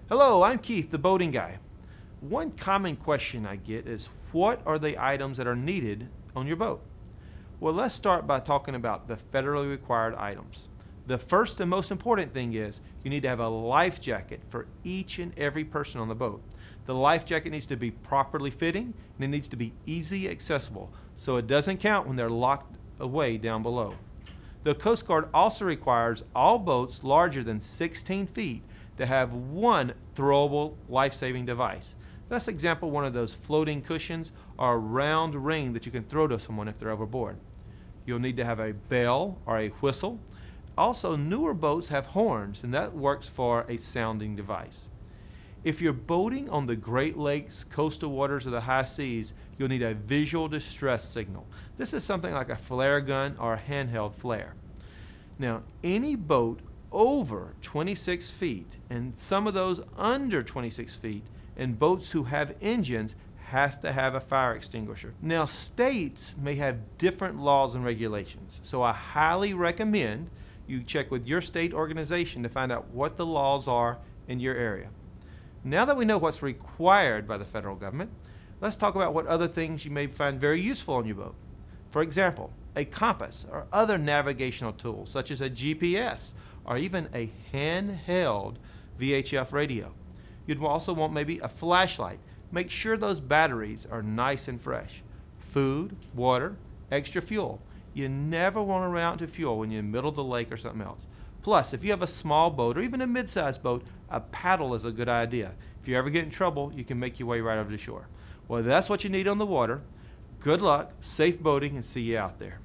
Hello, I'm Keith, the boating guy. One common question I get is, what are the items that are needed on your boat? Well, let's start by talking about the federally required items. The first and most important thing is you need to have a life jacket for each and every person on the boat. The life jacket needs to be properly fitting and it needs to be easy accessible so it doesn't count when they're locked away down below. The Coast Guard also requires all boats larger than 16 feet to have one throwable life-saving device. That's example one of those floating cushions or a round ring that you can throw to someone if they're overboard. You'll need to have a bell or a whistle. Also, newer boats have horns, and that works for a sounding device. If you're boating on the Great Lakes, coastal waters, or the high seas, you'll need a visual distress signal. This is something like a flare gun or a handheld flare. Now, any boat over 26 feet and some of those under 26 feet and boats who have engines have to have a fire extinguisher. Now, states may have different laws and regulations, so I highly recommend you check with your state organization to find out what the laws are in your area. Now that we know what's required by the federal government, let's talk about what other things you may find very useful on your boat. For example, a compass or other navigational tools such as a GPS or even a handheld VHF radio. You'd also want maybe a flashlight. Make sure those batteries are nice and fresh. Food, water, extra fuel. You never want to run out of fuel when you're in the middle of the lake or something else. Plus, if you have a small boat or even a mid-sized boat, a paddle is a good idea. If you ever get in trouble, you can make your way right over the shore. Well, that's what you need on the water. Good luck, safe boating, and see you out there.